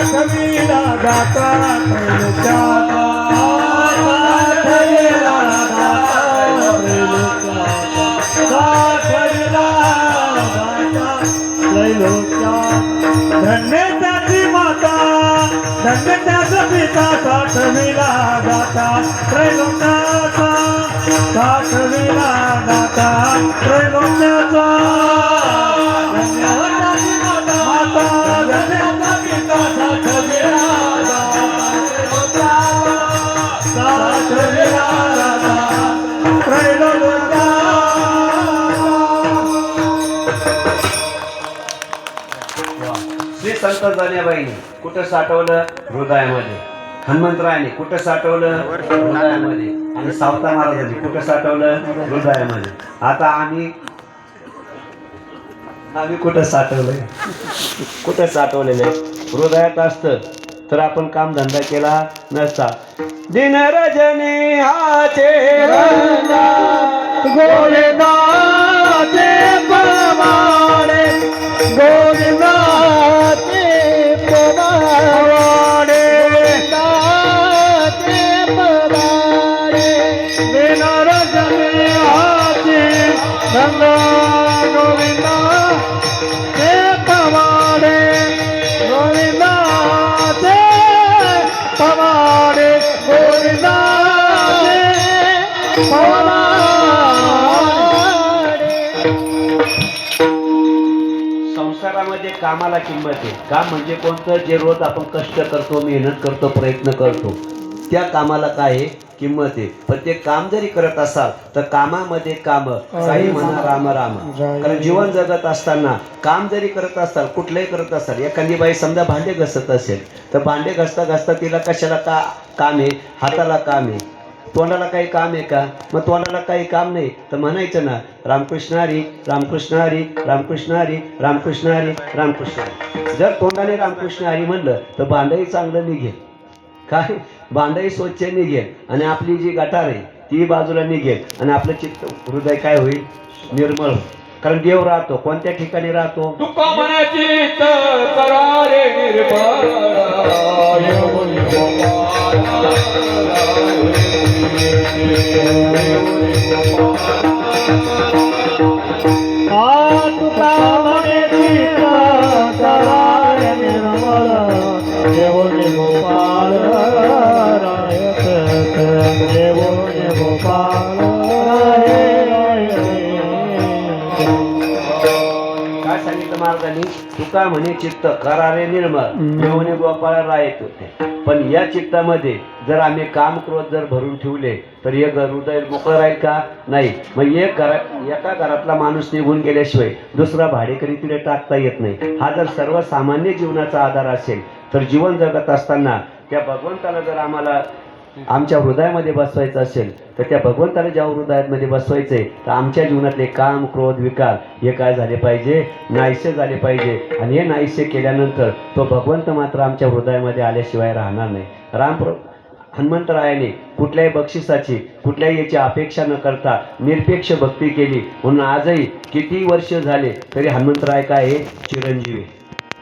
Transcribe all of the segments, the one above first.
साठविला गाता त्रैलोक्याचा साठविला गाता त्रैलोक्याचा साठविला गाता त्रैलोक्याचा धन्य त्याची माता धन्य त्याचा पिता साठविला गाता त्रैलोक्याचा साठविला गाता त्रैलोक्याचा श्री संत जाण्याबाईने कुठं साठवलं हृदयामध्ये, हनुमंतरायाने कुठं साठवलं हृदयामध्ये, आणि सावता महाराजांनी कुठं साठवलं हृदयामध्ये. आता आम्ही कुठं साठवलंय, कुठं साठवलेलं आहे? हृदयात असतं तर आपण काम धंदा केला नसता. दिन रजनी हाचे गोविंदाचे पवाडे गोविंदाचे पवाडे गोविंदाचे पवाडे दिन रजनी हाचे गंगा गोविंदा ते पवाडे गोविंदाचे पवाडे गोविंदाचे पवाडे. संसारामध्ये कामाला किंमत आहे. काम म्हणजे कोणतं? जे रोज आपण कष्ट करतो, मेहनत करतो, प्रयत्न करतो, त्या कामाला काय आहे? किंमत आहे. पण ते काम जरी करत असाल तर कामामध्ये काम काही म्हणा राम राम. कारण जीवन जगत असताना काम जरी करत असाल, कुठलंही करत असाल, एखादी बाई समजा भांडे घसत असेल तर भांडे घसता घसता तिला कशाला काम आहे? हाताला काम आहे. तोंडाला काही काम आहे का? मग तोंडाला काही काम नाही तर म्हणायचं ना, रामकृष्ण हरी रामकृष्ण हरी रामकृष्ण हरी रामकृष्ण हरी रामकृष्ण हरी. जर तोंडाने रामकृष्ण हरी म्हणलं तर भांडंही चांगलं निघेल, काय भांडंही स्वच्छ निघेल, आणि आपली जी गटार आहे ती बाजूला निघेल, आणि आपलं चित्त हृदय काय होईल? निर्मळ होईल. कारण देव राहतो कोणत्या ठिकाणी राहतो? तुका मनाची करारे निर्मळ महाराजांनी तुका म्हणे चित्त करारे निर्मळ येऊन गोपाळ रायत होते. पण या चित्तामध्ये जर आम्ही काम क्रोध जर भरून ठेवले तर एक हृदय मोकळं राहील का? नाही. मग एका घरातला माणूस निघून गेल्याशिवाय दुसरा भाडेकरी तिथे टाकता येत नाही. हा जर सर्वसामान्य जीवनाचा आधार असेल तर जीवन जगत असताना त्या भगवंताला जर आम्हाला आमच्या हृदयामध्ये बसवायचं असेल तर त्या भगवंताला ज्या हृदयामध्ये बसवायचंय तर आमच्या जीवनातले काम क्रोध विकार हे काय झाले पाहिजे? नाहीसे झाले पाहिजे. आणि हे नाहीसे केल्यानंतर तो भगवंत मात्र आमच्या हृदयामध्ये आल्याशिवाय राहणार नाही. हनुमंतरायाने कुठल्याही बक्षिसाची कुठल्याही याची अपेक्षा न करता निरपेक्ष भक्ती केली, म्हणून आजही किती वर्ष झाले तरी हनुमंतराय काय आहे? चिरंजीवी.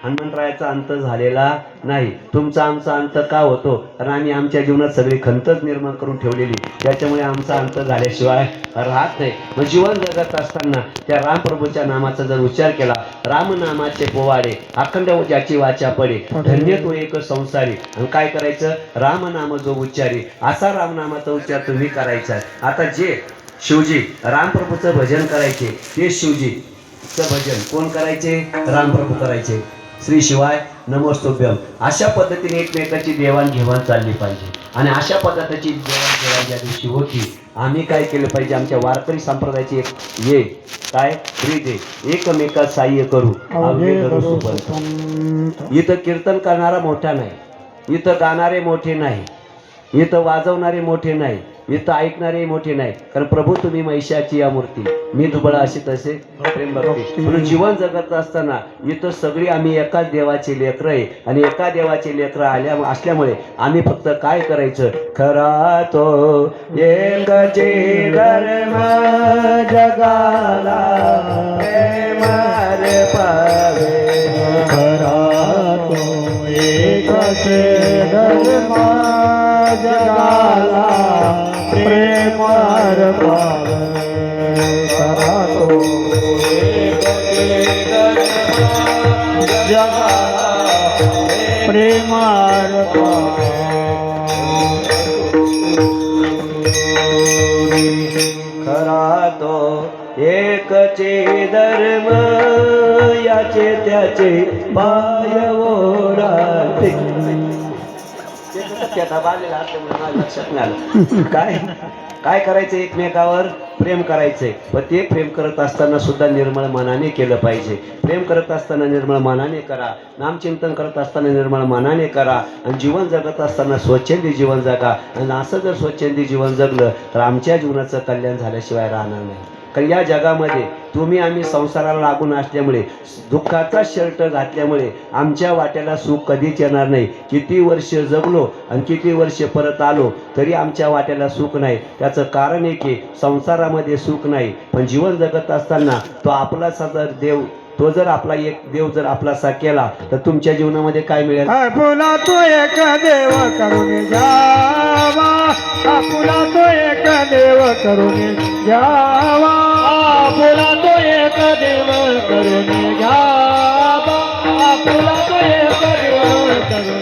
हनुमंतरायाचा अंत झालेला नाही. तुमचा आमचा अंत का होतो? कारण आम्ही आमच्या जीवनात सगळी खंतच निर्माण करून ठेवलेली, त्याच्यामुळे आमचा अंत झाल्याशिवाय राहत नाही. मग जीवन जगत असताना त्या रामप्रभूच्या नामाचा जर उच्चार केला, रामनामाचे पोवाडे अखंड ज्याची वाचा पडे, धन्य तो एक संसारी. आणि काय करायचं? रामनाम जो उच्चारी, असा रामनामाचा उच्चार तुम्ही करायचा. आता जे शिवजी रामप्रभूचं भजन करायचे ते शिवजीचं भजन कोण करायचे? रामप्रभू करायचे. श्री शिवाय नमोस्तुभ्यम. अशा पद्धतीने एकमेकाची देवाणघेवाण चालली पाहिजे. आणि अशा पद्धतीची देवाणघेवाण ज्या दिवशी होती, आम्ही काय केलं पाहिजे? आमच्या वारकरी संप्रदायाची एक काय रीत आहे, एकमेकात सहाय्य करू इथं कीर्तन करणारा मोठा नाही, इथं गाणारे मोठे नाही, इथं वाजवणारे मोठे नाही, इथं ऐकणारे मोठे नाही. कारण प्रभू तुम्ही महिषाची या मूर्ती, मी दुबळा अशी तसे प्रेम भक्ती. म्हणून जीवन जगत असताना इथं सगळी आम्ही एकाच देवाचे लेकरं आहे. आणि एका देवाचे लेकरं असल्यामुळे आम्ही फक्त काय करायचं? खरा तो एकचे धर्म जगाला प्रेम रे पावे, खरा तो एकचे धर्म जगाला प्रेम अर्पावे करा तो जगाला प्रेम अर्पावे खरा तो एकचे धर्म याचे त्याचे बाय ओढाते लक्षात नाही आलं. काय करायचं एकमेकावर प्रेम करायचंय पण ते प्रेम करत असताना सुद्धा निर्मळ मनाने केलं पाहिजे. प्रेम करत असताना निर्मळ मनाने करा, नामचिंतन करत असताना निर्मळ मनाने करा आणि जीवन जगत असताना स्वच्छंदी जीवन जगा. आणि असं जर स्वच्छंदी जीवन जगलं तर आमच्या जीवनाचं कल्याण झाल्याशिवाय राहणार नाही. कारण या जगामध्ये तुम्ही आम्ही संसाराला लागून असल्यामुळे दुःखाचा शर्ट घातल्यामुळे आमच्या वाट्याला सुख कधीच येणार नाही. किती वर्ष जगलो आणि किती वर्ष परत आलो तरी आमच्या वाट्याला सुख नाही. त्याचं कारण आहे की संसारामध्ये सुख नाही पण जीवन जगत असताना तो आपलाच जर देव तो जर आपला एक देव जर आपलासा केला तर तुमच्या जीवनामध्ये काय मिळेल? आपुला तो एक देव करून जावा, आपुला तो एक देव करून जावा, आपुला तो एक देव करून जावा, आपुला तो एक देव करून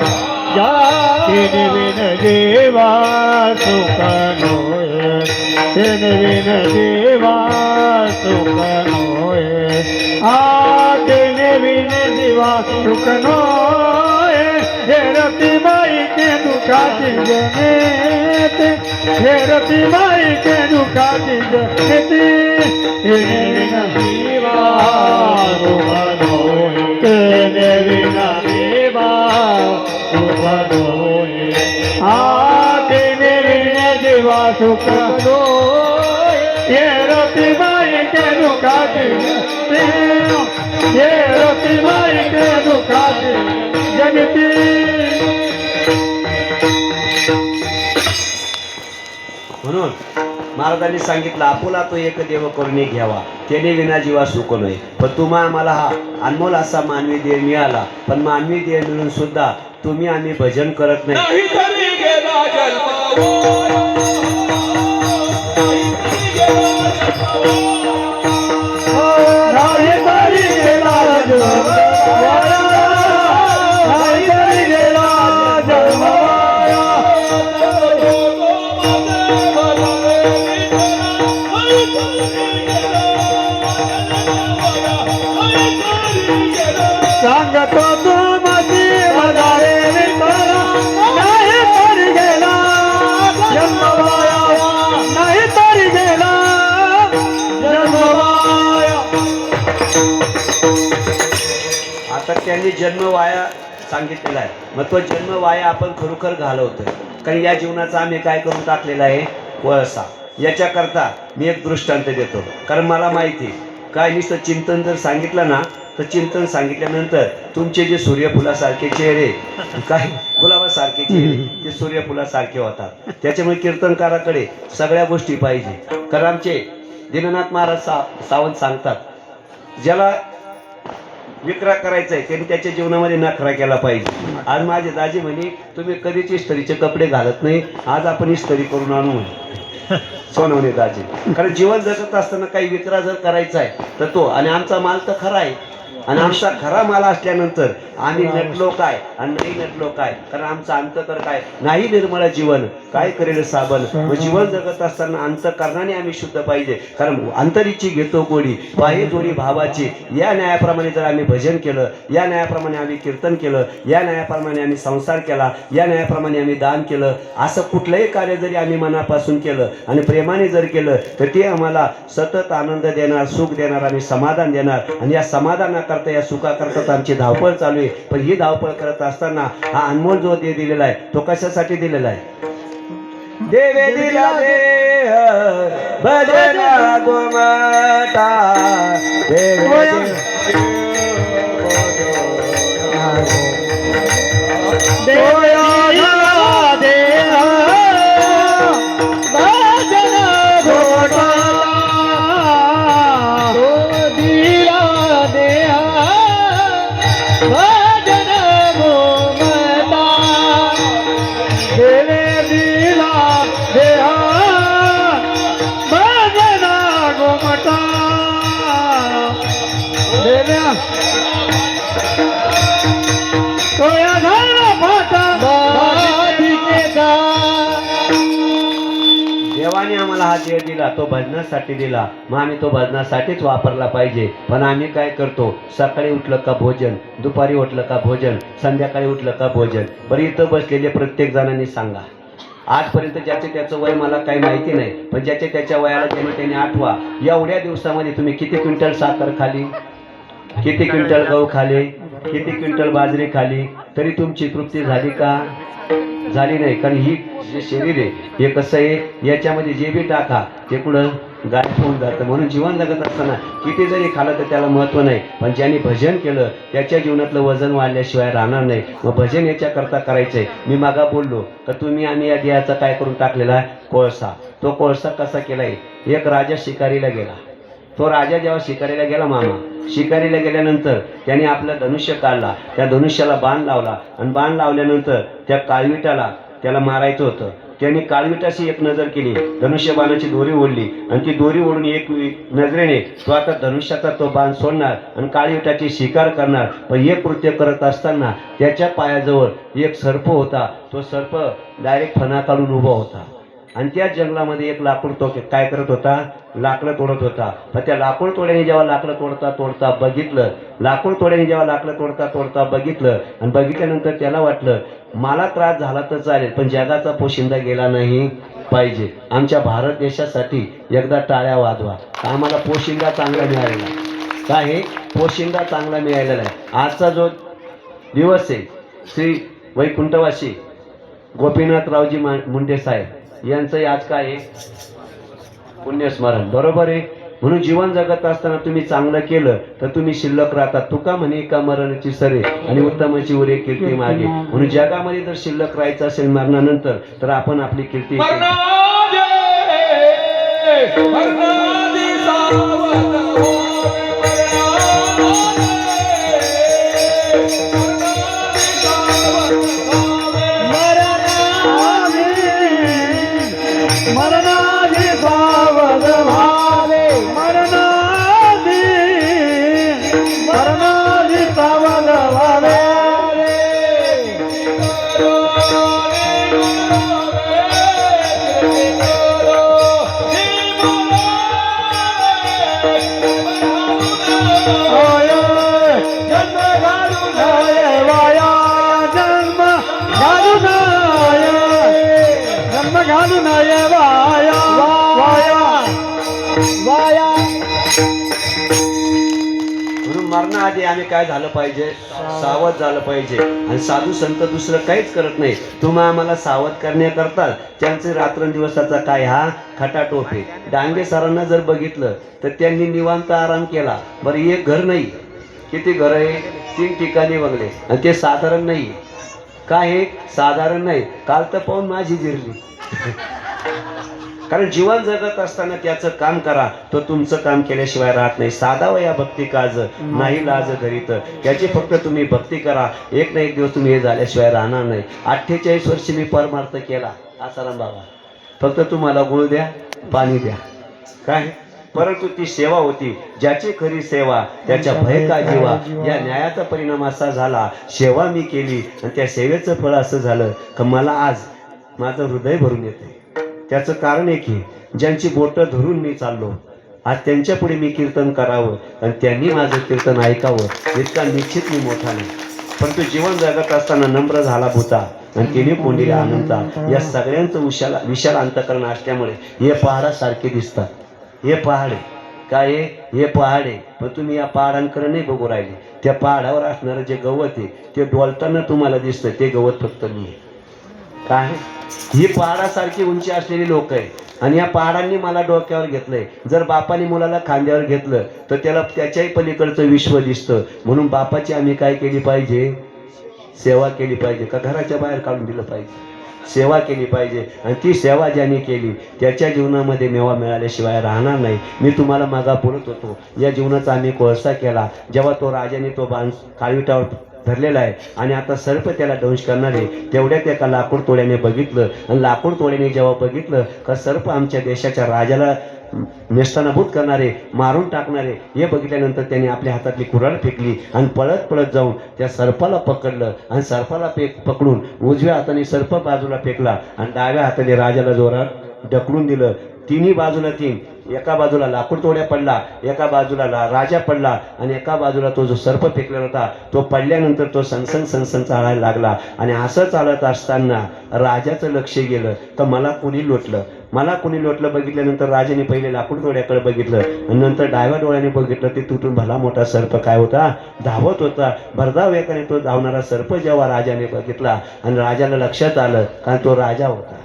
जावा. विन देवा सुख नोय, विन देवा सुख नोय, विन देवा सुख नोय. हेरती बाई के दुखाची जनेते, हेरती बाई के दुखाची जनेते, विन देवा सुख नोय, विन देवा सुख नोय. विन देवा सुख नोय. हेरती बाई के दुखाची हेरती बाई के दुखाची जगती. म्हणून महाराजांनी सांगितलं आपुला तो एक देव करून घ्यावा त्याने विना जीवा सुख नये. पण तुम्हा आम्हाला हा अनमोल असा मानवी देह मिळाला पण मानवी देह मिळून सुद्धा तुम्ही आम्ही भजन करत नाही. सांगतो तू माझी वदारे विठ्ठला, नाही तरी गेला जन्मवाया, नाही तरी गेला जन्मवाया. आता त्यांनी जन्म वाया सांगितलेला आहे. मग तो जन्म वाया आपण खरोखर घालवतोय कारण या जीवनाचा आम्ही काय करून टाकलेला आहे वळसा. याच्याकरता मी एक दृष्टांत देतो कारण मला माहिती काय नुसतं चिंतन जर सांगितलं ना तर चिंतन सांगितल्यानंतर तुमचे जे सूर्यफुलासारखे चेहरे काय गुलाबासारखे चेहरे ते सूर्यफुलासारखे होतात. त्याच्यामुळे कीर्तनकाराकडे सगळ्या गोष्टी पाहिजे. कारण आमचे दीननाथ महाराज सावंत सांगतात ज्याला विक्रा करायचा आहे त्यांनी त्याच्या जीवनामध्ये नखरा केला पाहिजे. आज माझे दाजी म्हणे तुम्ही कधीच इस्त्रीचे कपडे घालत नाही, आज आपण इस्त्री करून आणू म्हणे सोनवणे दाजी. कारण जीवन जगत असताना काही विक्रा जर करायचा आहे तर तो आणि आमचा माल तर खरा आहे आणि आमचा खरा माल असल्यानंतर आम्ही नटलो काय आणि नाही नटलो काय कारण आमचं अंतकर काय नाही निर्मळ जीवन काय करेल साबण. मग जीवन जगत असताना अंतकरणाने आम्ही शुद्ध पाहिजे कारण अंतरीची घेतो गोडी पाहे जोडी भावाची. या न्यायाप्रमाणे जर आम्ही भजन केलं, या न्यायाप्रमाणे आम्ही कीर्तन केलं, या न्यायाप्रमाणे आम्ही संसार केला, या न्यायाप्रमाणे आम्ही दान केलं, असं कुठलंही कार्य जरी आम्ही मनापासून केलं आणि प्रेमाने जर केलं तर ते आम्हाला सतत आनंद देणार, सुख देणार आणि समाधान देणार. आणि या समाधानाकरता या सुखाकरता आमची धावपळ चालू आहे. पण ही धावपळ करत असताना हा अनमोल जो दे दिलेला आहे तो कशासाठी दिलेला आहे? देवे दिला देह भजन गोमाता, देवे भजन देह दिला तो भजनासाठी दिला, मग आम्ही तो भजनासाठीच वापरला पाहिजे. पण आम्ही काय करतो, सकाळी उठलं का भोजन, दुपारी उठलं का भोजन, संध्याकाळी उठलं का भोजन. बरं इथं बसलेले प्रत्येक जणांनी सांगा, आजपर्यंत ज्याचे त्याचं वय मला काही माहिती नाही, पण ज्याच्या त्याच्या वयाला त्याने आठवा, एवढ्या दिवसामध्ये तुम्ही किती क्विंटल साखर खाली, किती क्विंटल गहू खाले, किती क्विंटल बाजरी खाली, तरी तुमची तृप्ती झाली का? झाली नाही. कारण ही जे शरीर आहे हे कसं आहे, याच्यामध्ये जे बी टाका ते कुठं गायब होऊन जातं. म्हणून जीवन जगत असताना किती जरी खाल्लं तर त्याला महत्त्व नाही, पण ज्यांनी भजन केलं त्याच्या जीवनातलं वजन वाढल्याशिवाय राहणार नाही. मग भजन याच्याकरता करायचंय. मी मागा बोललो तर आम्ही या देहाचा काय करून टाकलेला कोळसा. तो कोळसा कसा केलाय, एक राजा शिकारीला गेला. तो राजा जेव्हा शिकारीला गेला, मामा शिकारीला गेल्यानंतर त्याने आपला धनुष्य काढला, त्या धनुष्याला बाण लावला आणि बाण लावल्यानंतर त्या काळविटाला त्याला मारायचं होतं. त्याने काळविटाशी एक नजर केली, धनुष्यबाणाची दोरी ओढली आणि ती दोरी ओढून एक नजरेने तो आता धनुष्याचा तो बाण सोडणार आणि काळविटाची शिकार करणार. पण हे कृत्य करत असताना त्याच्या पायाजवळ एक सर्प होता. तो सर्प डायरेक्ट फणा काढून उभा होता आणि त्या जंगलामध्ये एक लाकूड तो काय करत होता, लाकडं तोडत होता. पण त्या लाकूड तोड्याने जेव्हा लाकडं तोडता बघितलं, लाकूड तोड्याने जेव्हा लाकडं तोडता बघितलं आणि बघितल्यानंतर त्याला वाटलं मला त्रास झाला तर चालेल, पण जगाचा पोशिंदा गेला नाही पाहिजे. आमच्या भारत देशासाठी एकदा टाळ्या वाजवा. आम्हाला पोशिंदा चांगला मिळालेला काय आहे, पोशिंदा चांगला मिळालेला आहे. आजचा जो दिवस आहे, श्री वैकुंठवासी गोपीनाथरावजी मुंडे साहेब यांचं आज काय आहे, पुण्यस्मरण. बरोबर आहे. म्हणून जीवन जगत असताना तुम्ही चांगलं केलं तर तुम्ही शिल्लक राहतात. तुका म्हणे का मरणाची सरे आणि उत्तमाची उरे कीर्ती मागे. म्हणून जगामध्ये जर शिल्लक राहायचं असेल मरणानंतर तर आपण आपली कीर्ती मरणाआधी आम्ही काय झालं पाहिजे, सावध झालं पाहिजे. आणि साधू संत दुसरं काहीच करत नाही. तुम्ही आम्हाला सावध करण्याकरता त्यांचे रात्रंदिवसाचा काय हा खटाटोप आहे. डांगे सरांना जर बघितलं तर त्यांनी निवांत आराम केला. बरं एक घर नाही, किती घर आहे, 3 ठिकाणी बघले आणि ते साधारण नाही. काय हे साधारण नाही, काल तर पाहून माझी जिरली. कारण जीवन जगत असताना त्याचं काम करा, तो तुमचं काम केल्याशिवाय राहत नाही. साधा वया भक्ती काज नाही लाज धरीत, त्याची फक्त तुम्ही भक्ती करा. एक ना एक दिवस तुम्ही हे झाल्याशिवाय राहणार नाही. 48 वर्ष मी परमार्थ केला आसाराम बाबा, फक्त तुम्हाला गुळ द्या, पाणी द्या, काय. परंतु ती सेवा होती, ज्याची खरी सेवा त्याच्या भय का जीवा. या न्यायाचा परिणाम असा झाला, सेवा मी केली आणि त्या सेवेचं फळ असं झालं की मला आज माझं हृदय भरून येते. त्याचं कारण आहे की ज्यांची बोटं धरून मी चाललो, आज त्यांच्या पुढे मी कीर्तन करावं आणि त्यांनी माझं कीर्तन ऐकावं, इतका निश्चित मी मोठा नाही. परंतु जीवन जगत असताना नम्र झाला भूता आणि तिने कोंडीला आनंदा. या सगळ्यांचं विशाल अंतकरण असल्यामुळे हे पहाडासारखे दिसतात. हे पहाड आहे काय, हे पहाड आहे. पण तुम्ही या पहाडांकडे नाही बघू राहिले. त्या पहाडावर असणारं जे गवत आहे ते डोलताना तुम्हाला दिसतं, ते गवत फक्त मी आहे. काय, ही पहाडासारखी उंची असलेली लोक आहे आणि या पहाडांनी मला डोक्यावर घेतलंय. जर बापाने मुलाला खांद्यावर घेतलं तर त्याला त्याच्याही पलीकडचं विश्व दिसतं. म्हणून बापाची आम्ही काय केली पाहिजे, सेवा केली पाहिजे. का घराच्या बाहेर काढून दिलं पाहिजे, सेवा केली पाहिजे. आणि ती सेवा ज्याने केली त्याच्या जीवनामध्ये मेवा मिळाल्याशिवाय राहणार नाही. मी तुम्हाला मागा बोलत होतो, या जीवनाचा आम्ही कोळसा केला. जेव्हा तो राजाने तो बाण काळविटावर धरलेला आहे आणि आता सर्प त्याला दंश करणार आहे, तेवढ्यात एका लाकूड तोड्याने बघितलं आणि लाकूड तोड्याने जेव्हा बघितलं का सर्प आमच्या देशाच्या राजाला नेस्तनाभूत करणारे, मारून टाकणारे, हे बघितल्यानंतर त्यांनी आपल्या हातातली कुऱ्हाड फेकली आणि पळत पळत जाऊन त्या सर्पाला पकडलं आणि सर्पाला पकडून उजव्या हाताने सर्प बाजूला फेकला आणि डाव्या हाताने राजाला जोरात ढकलून दिलं. तिन्ही बाजूला तीन, एका बाजूला लाकूड तोड्या पडला, एका बाजूला राजा पडला आणि एका बाजूला तो जो सर्प फेकलेला होता तो पडल्यानंतर तो सनसन सनसन चालायला लागला. आणि असं चालत असताना राजाचं लक्ष गेलं तर मला कुणी लोटलं बघितल्यानंतर राजाने पहिले लाकूड तोड्याकडे बघितलं आणि नंतर डाव्या डोळ्याने बघितलं. ते तुटून भला मोठा सर्प काय होता, धावत होता. भरधाव वेगाने तो धावणारा सर्प जेव्हा राजाने बघितला आणि राजाला लक्षात आलं, कारण तो राजा होता.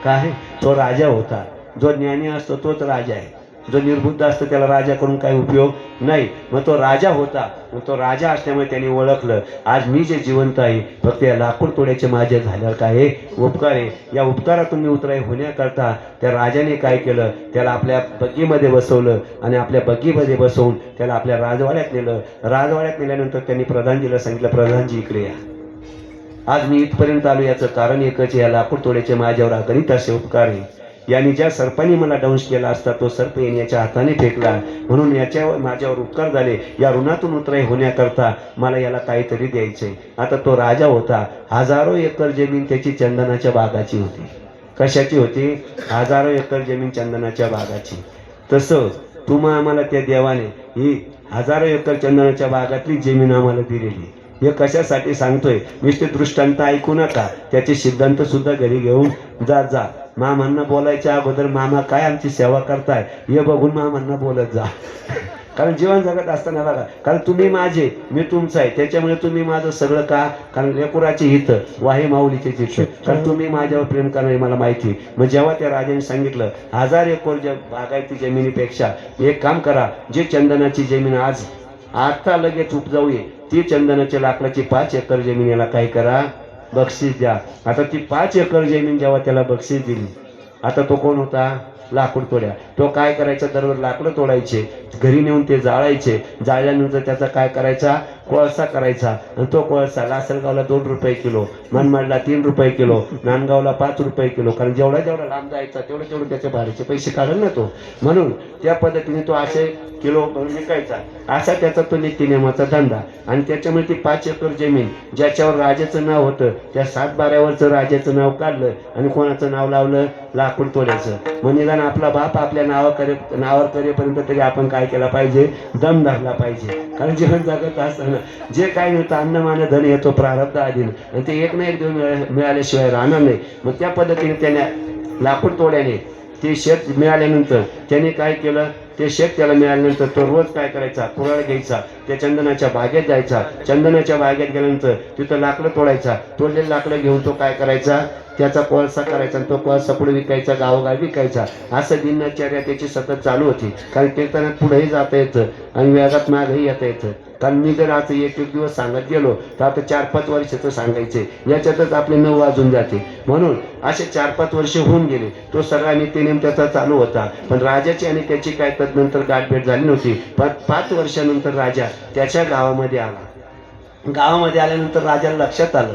काय, तो राजा होता. जो ज्ञानी असतो तोच राजा आहे, जो निर्बुद्ध असतो त्याला राजा करून काही उपयोग नाही. मग तो राजा होता. मग तो राजा असल्यामुळे त्यांनी ओळखलं, आज मी जे जिवंत आहे फक्त या लाकूड तोड्याचे माझे झाल्यावर काय आहे, उपकार आहे. या उपकारातून मी उतराई होण्याकरता त्या राजाने काय केलं, त्याला आपल्या बग्गीमध्ये बसवलं आणि आपल्या बग्गीमध्ये बसवून त्याला आपल्या राजवाड्यात नेलं. राजवाड्यात नेल्यानंतर त्यांनी प्रधानजीला सांगितलं, प्रधानजी इकडे या, आज मी इथपर्यंत आलो याचं कारण एकच, या लाकूड तोड्याचे माझ्यावर अगणित असे उपकार आहे. याने ज्या सर्पाने मला दंश केला असता तो सर्प याच्या हाताने फेकला, म्हणून याच्यावर माझ्यावर उपकार झाले. या ऋणातून उतराई होण्याकरता मला याला काहीतरी द्यायचंय. आता तो राजा होता. हजारो एकर जमीन त्याची चंदनाच्या बागाची होती. कशाची होती? हजारो एकर जमीन चंदनाच्या बागाची. तसं तुम्हा आम्हाला त्या देवाने ही हजारो एकर चंदनाच्या बागातली जमीन आम्हाला दिलेली. हे कशासाठी सांगतोय, नुसते दृष्टांत ऐकू नका, त्याचे सिद्धांत सुद्धा घरी घेऊन जा. मामांना बोलायच्या अगोदर मामा काय आमची सेवा करताय हे बघून मामांना बोलत जा. कारण जीवन जगत असताना बघा, कारण तुम्ही माझे मी तुमचं आहे, त्याच्यामुळे तुम्ही माझं सगळं का, कारण लेकुराचे हित वाहे माऊलीचे चित्त, कारण तुम्ही माझ्यावर प्रेम करणारे मला माहिती. मग जेव्हा त्या राजाने सांगितलं 1000 एकर बागायती जमिनीपेक्षा एक काम करा, जे चंदनाची जमीन आज आता लगेच उपजाऊ आहे ती चंदनाच्या लाकडाची 5 एकर जमीन याला काय करा, बक्षीस द्या. आता ती 5 एकर जमीन जेव्हा त्याला बक्षीस दिली, आता तो कोण होता, लाकूड तोड्या. तो काय करायचा, दररोज लाकडं तोडायचे, घरी नेऊन ते जाळायचे. जाळल्यानंतर त्याचा काय करायचा, कोळसा करायचा. आणि तो कोळसा लासलगावला 2 रुपये किलो, मनमाडला 3 रुपये किलो, नांदगावला 5 रुपये किलो, कारण जेवढा लांब जायचा तेवढे त्याचे भाड्याचे पैसे काढल ना तो. म्हणून त्या पद्धतीने तो असे किलो विकायचा. असा त्याचा तो नित्यनेमाचा धंदा. आणि त्याच्यामुळे ती 5 एकर जमीन ज्याच्यावर राजाचं नाव होतं त्या 7 बाऱ्यावरचं राजाचं नाव काढलं आणि कोणाचं नाव लावलं, लाकूड तोड्याचं. मग निदान आपला बाप आपल्या नावावर करेपर्यंत तरी आपण काय केला पाहिजे, दम धरला पाहिजे. कारण जीवन जगत असताना जे काय मिळतं, अन्नमान धन येतो प्रारब्ध अधीन, आणि ते एक ना एक दिवस मिळाल्याशिवाय राहणार नाही. मग त्या पद्धतीने त्याने लाकूड तोड्याने ते शेत मिळाल्यानंतर त्याने काय केलं, ते शेत त्याला मिळाल्यानंतर तो रोज काय करायचा, कुऱ्हाड घ्यायचा, त्या चंदनाच्या बागेत जायचा. चंदनाच्या बागेत गेल्यानंतर तिथं लाकडं तोडायचा. तोडलेलं लाकडं घेऊन तो काय करायचा, त्याचा कोळसा करायचा आणि तो कोळसा पुढे विकायचा, गावोगावी विकायचा. असं दिनचर्या त्याची सतत चालू होती. कारण कीर्तनात पुढेही जाता येतं आणि वेगात मागही येता येतं. कारण मी जर आता एक दिवस सांगत गेलो तर आता 4-5 वर्षाचं सांगायचे, याच्यातच आपले 9 वाजून जाते. म्हणून असे 4-5 वर्ष होऊन गेले. तो सगळा नित्यनेम त्याचा चालू होता. पण राजाची आणि त्याची काय तदनंतर गाठभेट झाली नव्हती. पण 5 वर्षानंतर राजा त्याच्या गावामध्ये आला. गावामध्ये आल्यानंतर राजाला लक्षात आलं,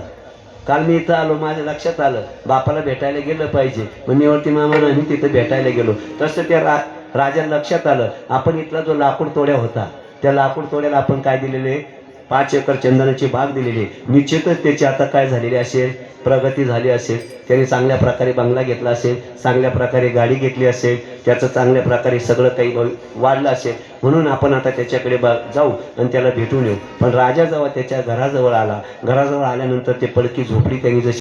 काल मी इथं आलो, माझ्या लक्षात आलं बापाला भेटायला गेलं पाहिजे. मग निवर्ती मामानं आम्ही तिथं भेटायला गेलो. तसं त्या राजाला लक्षात आलं, आपण इथला जो लाकूड तोड्या होता त्या लाकूड तोड्याला आपण काय दिलेले, 5 एकर चंदनाची बाग दिलेली. निश्चितच त्याची आता काय झालेली असेल, प्रगती झाली असेल. त्याने चांगल्या प्रकारे बंगला घेतला असेल, चांगल्या प्रकारे गाडी घेतली असेल, त्याचं चांगल्या प्रकारे सगळं काही वाढलं असेल. म्हणून आपण आता त्याच्याकडे जाऊ आणि त्याला भेटून येऊ. पण राजा जेव्हा त्याच्या घराजवळ आला, घराजवळ आल्यानंतर ते पडकी झोपडी त्यांनी जशी